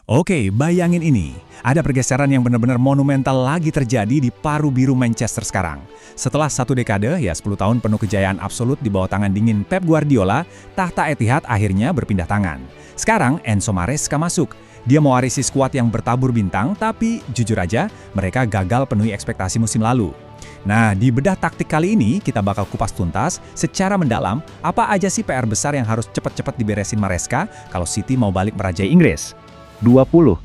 Oke, bayangin ini. Ada pergeseran yang benar-benar monumental lagi terjadi di paru biru Manchester sekarang. Setelah satu dekade, ya 10 tahun penuh kejayaan absolut di bawah tangan dingin Pep Guardiola, tahta Etihad akhirnya berpindah tangan. Sekarang Enzo Maresca masuk. Dia mewarisi skuad yang bertabur bintang, tapi jujur aja, mereka gagal penuhi ekspektasi musim lalu. Nah, di bedah taktik kali ini, kita bakal kupas tuntas secara mendalam apa aja sih PR besar yang harus cepat-cepat diberesin Maresca kalau City mau balik merajai Inggris. 20.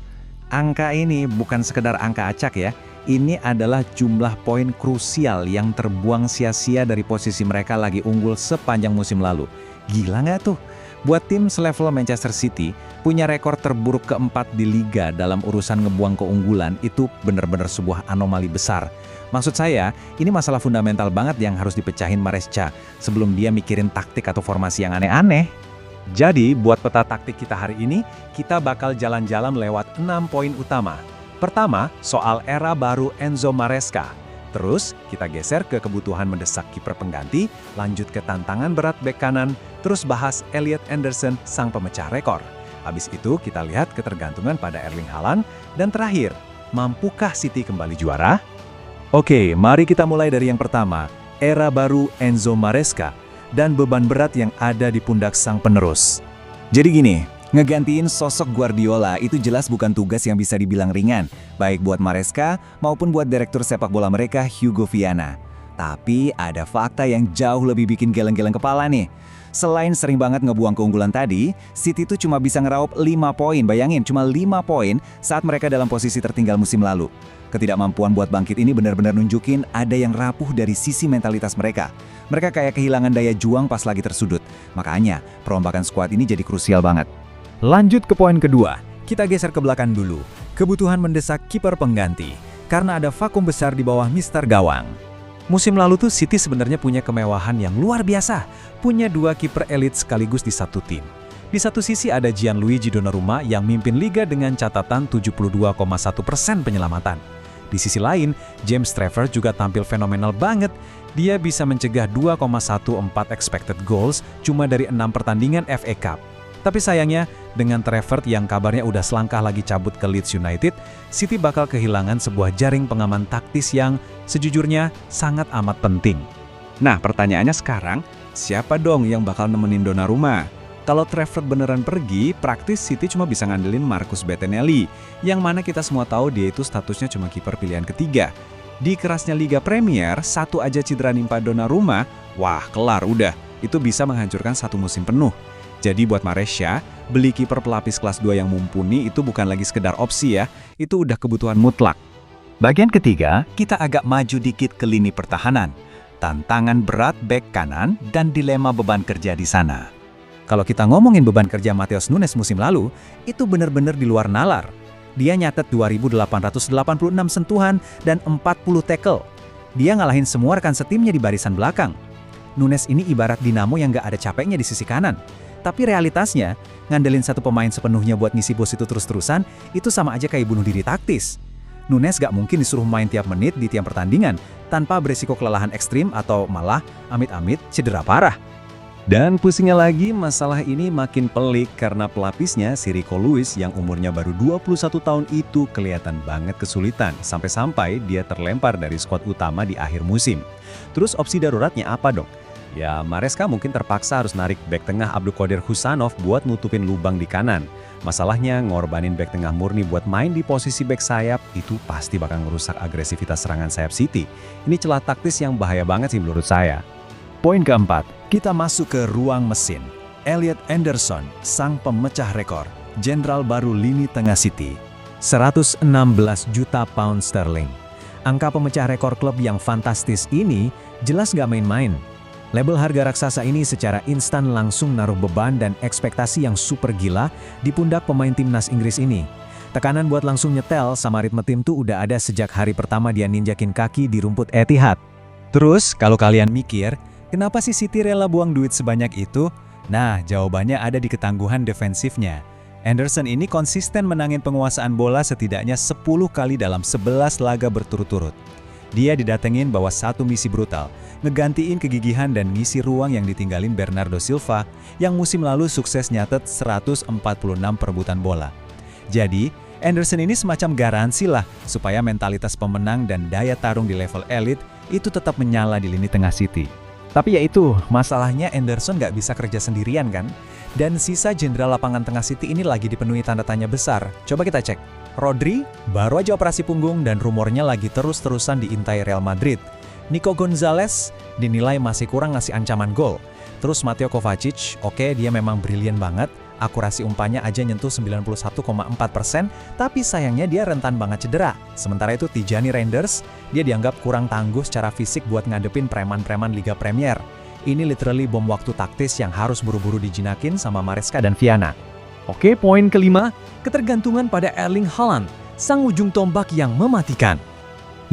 Angka ini bukan sekedar angka acak ya. Ini adalah jumlah poin krusial yang terbuang sia-sia dari posisi mereka lagi unggul sepanjang musim lalu. Gila nggak tuh? Buat tim selevel Manchester City, punya rekor terburuk keempat di Liga dalam urusan ngebuang keunggulan itu benar-benar sebuah anomali besar. Maksud saya, ini masalah fundamental banget yang harus dipecahin Maresca sebelum dia mikirin taktik atau formasi yang aneh-aneh. Jadi, buat peta taktik kita hari ini, kita bakal jalan-jalan lewat 6 poin utama. Pertama, soal era baru Enzo Maresca. Terus, kita geser ke kebutuhan mendesak kiper pengganti, lanjut ke tantangan berat bek kanan, terus bahas Elliot Anderson, sang pemecah rekor. Habis itu, kita lihat ketergantungan pada Erling Haaland, dan terakhir, mampukah City kembali juara? Oke, mari kita mulai dari yang pertama, era baru Enzo Maresca dan beban berat yang ada di pundak sang penerus. Jadi gini, ngegantiin sosok Guardiola itu jelas bukan tugas yang bisa dibilang ringan, baik buat Maresca maupun buat direktur sepak bola mereka Hugo Viana. Tapi ada fakta yang jauh lebih bikin geleng-geleng kepala nih. Selain sering banget ngebuang keunggulan tadi, City tuh cuma bisa ngeraup 5 poin, bayangin cuma 5 poin saat mereka dalam posisi tertinggal musim lalu. Ketidakmampuan buat bangkit ini benar-benar nunjukin ada yang rapuh dari sisi mentalitas mereka. Mereka kayak kehilangan daya juang pas lagi tersudut. Makanya, perombakan skuad ini jadi krusial banget. Lanjut ke poin kedua, kita geser ke belakang dulu. Kebutuhan mendesak kiper pengganti, karena ada vakum besar di bawah Mister Gawang. Musim lalu tuh City sebenarnya punya kemewahan yang luar biasa, punya 2 kiper elit sekaligus di satu tim. Di satu sisi ada Gianluigi Donnarumma yang mimpin liga dengan catatan 72,1% penyelamatan. Di sisi lain, James Trafford juga tampil fenomenal banget. Dia bisa mencegah 2,14 expected goals cuma dari 6 pertandingan FA Cup. Tapi sayangnya, dengan Trafford yang kabarnya udah selangkah lagi cabut ke Leeds United, City bakal kehilangan sebuah jaring pengaman taktis yang sejujurnya sangat amat penting. Nah, pertanyaannya sekarang, siapa dong yang bakal nemenin Donnarumma? Kalau Trafford beneran pergi, praktis City cuma bisa ngandelin Marcus Bettinelli, yang mana kita semua tahu dia itu statusnya cuma kiper pilihan ketiga. Di kerasnya Liga Premier, satu aja cedera nimpa Donnarumma, wah kelar udah, itu bisa menghancurkan satu musim penuh. Jadi buat Maresca, beli kiper pelapis kelas 2 yang mumpuni itu bukan lagi sekedar opsi ya, itu udah kebutuhan mutlak. Bagian ketiga, kita agak maju dikit ke lini pertahanan. Tantangan berat bek kanan dan dilema beban kerja di sana. Kalau kita ngomongin beban kerja Matheus Nunes musim lalu, itu benar-benar di luar nalar. Dia nyatet 2.886 sentuhan dan 40 tackle. Dia ngalahin semua rekan setimnya di barisan belakang. Nunes ini ibarat dinamo yang gak ada capeknya di sisi kanan. Tapi realitasnya, ngandelin satu pemain sepenuhnya buat ngisi bos itu terus-terusan, itu sama aja kayak bunuh diri taktis. Nunes gak mungkin disuruh main tiap menit di tiap pertandingan, tanpa beresiko kelelahan ekstrim atau malah amit-amit cedera parah. Dan pusingnya lagi, masalah ini makin pelik karena pelapisnya si Rico Lewis yang umurnya baru 21 tahun itu kelihatan banget kesulitan sampai-sampai dia terlempar dari skuad utama di akhir musim. Terus opsi daruratnya apa dong? Ya Maresca mungkin terpaksa harus narik bek tengah Abdulkadir Husanov buat nutupin lubang di kanan. Masalahnya ngorbanin bek tengah murni buat main di posisi bek sayap itu pasti bakal ngerusak agresivitas serangan sayap City. Ini celah taktis yang bahaya banget sih menurut saya. Poin keempat, kita masuk ke ruang mesin. Elliot Anderson, sang pemecah rekor, jenderal baru lini tengah City. 116 juta pound sterling. Angka pemecah rekor klub yang fantastis ini jelas gak main-main. Label harga raksasa ini secara instan langsung naruh beban dan ekspektasi yang super gila di pundak pemain timnas Inggris ini. Tekanan buat langsung nyetel sama ritme tim tuh udah ada sejak hari pertama dia ninjakin kaki di rumput Etihad. Terus, kalau kalian mikir, kenapa sih City rela buang duit sebanyak itu? Nah, jawabannya ada di ketangguhan defensifnya. Anderson ini konsisten menangin penguasaan bola setidaknya 10 kali dalam 11 laga berturut-turut. Dia didatengin bawa satu misi brutal, ngegantiin kegigihan dan ngisi ruang yang ditinggalin Bernardo Silva, yang musim lalu sukses nyatet 146 perebutan bola. Jadi, Anderson ini semacam garansi lah supaya mentalitas pemenang dan daya tarung di level elit itu tetap menyala di lini tengah City. Tapi ya itu, masalahnya Anderson nggak bisa kerja sendirian kan? Dan sisa jenderal lapangan tengah City ini lagi dipenuhi tanda tanya besar. Coba kita cek. Rodri baru aja operasi punggung dan rumornya lagi terus-terusan diintai Real Madrid. Nico Gonzalez dinilai masih kurang ngasih ancaman gol. Terus Mateo Kovacic, oke dia memang brilian banget. Akurasi umpannya aja nyentuh 91,4%, tapi sayangnya dia rentan banget cedera. Sementara itu Tijani Reinders, dia dianggap kurang tangguh secara fisik buat ngadepin preman-preman Liga Premier. Ini literally bom waktu taktis yang harus buru-buru dijinakin sama Maresca dan Viana. Oke, poin kelima, ketergantungan pada Erling Haaland, sang ujung tombak yang mematikan.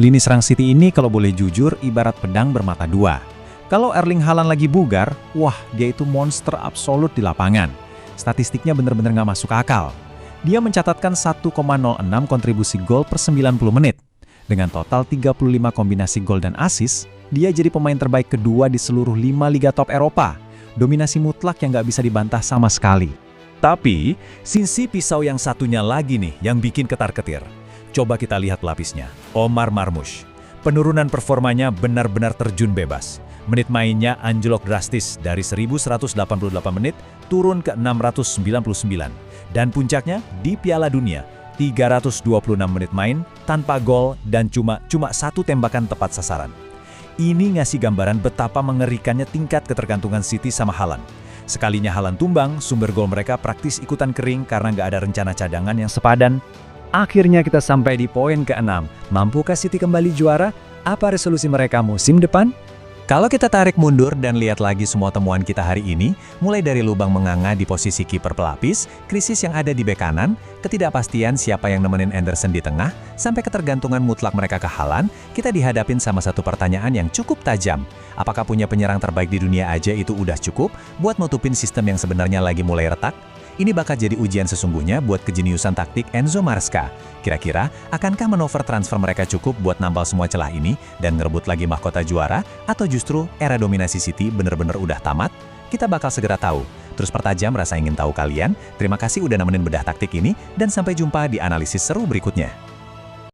Lini serang City ini kalau boleh jujur ibarat pedang bermata dua. Kalau Erling Haaland lagi bugar, wah dia itu monster absolut di lapangan. Statistiknya bener-bener nggak masuk akal. Dia mencatatkan 1,06 kontribusi gol per 90 menit. Dengan total 35 kombinasi gol dan assist, dia jadi pemain terbaik kedua di seluruh 5 liga top Eropa. Dominasi mutlak yang nggak bisa dibantah sama sekali. Tapi, sisi pisau yang satunya lagi nih yang bikin ketar-ketir. Coba kita lihat pelapisnya, Omar Marmush. Penurunan performanya benar-benar terjun bebas. Menit mainnya anjlok drastis dari 1188 menit turun ke 699. Dan puncaknya di Piala Dunia, 326 menit main tanpa gol dan cuma satu tembakan tepat sasaran. Ini ngasih gambaran betapa mengerikannya tingkat ketergantungan City sama Haaland. Sekalinya Haaland tumbang, sumber gol mereka praktis ikutan kering karena nggak ada rencana cadangan yang sepadan. Akhirnya kita sampai di poin ke-6. Mampukah City kembali juara? Apa resolusi mereka musim depan? Kalau kita tarik mundur dan lihat lagi semua temuan kita hari ini, mulai dari lubang menganga di posisi kiper pelapis, krisis yang ada di bek kanan, ketidakpastian siapa yang nemenin Anderson di tengah, sampai ketergantungan mutlak mereka ke Haaland, kita dihadapin sama satu pertanyaan yang cukup tajam. Apakah punya penyerang terbaik di dunia aja itu udah cukup buat nutupin sistem yang sebenarnya lagi mulai retak? Ini bakal jadi ujian sesungguhnya buat kejeniusan taktik Enzo Maresca. Kira-kira, akankah manuver transfer mereka cukup buat nambal semua celah ini dan ngerebut lagi mahkota juara? Atau justru era dominasi City bener-bener udah tamat? Kita bakal segera tahu. Terus pertajam rasa ingin tahu kalian. Terima kasih udah nemenin bedah taktik ini, dan sampai jumpa di analisis seru berikutnya.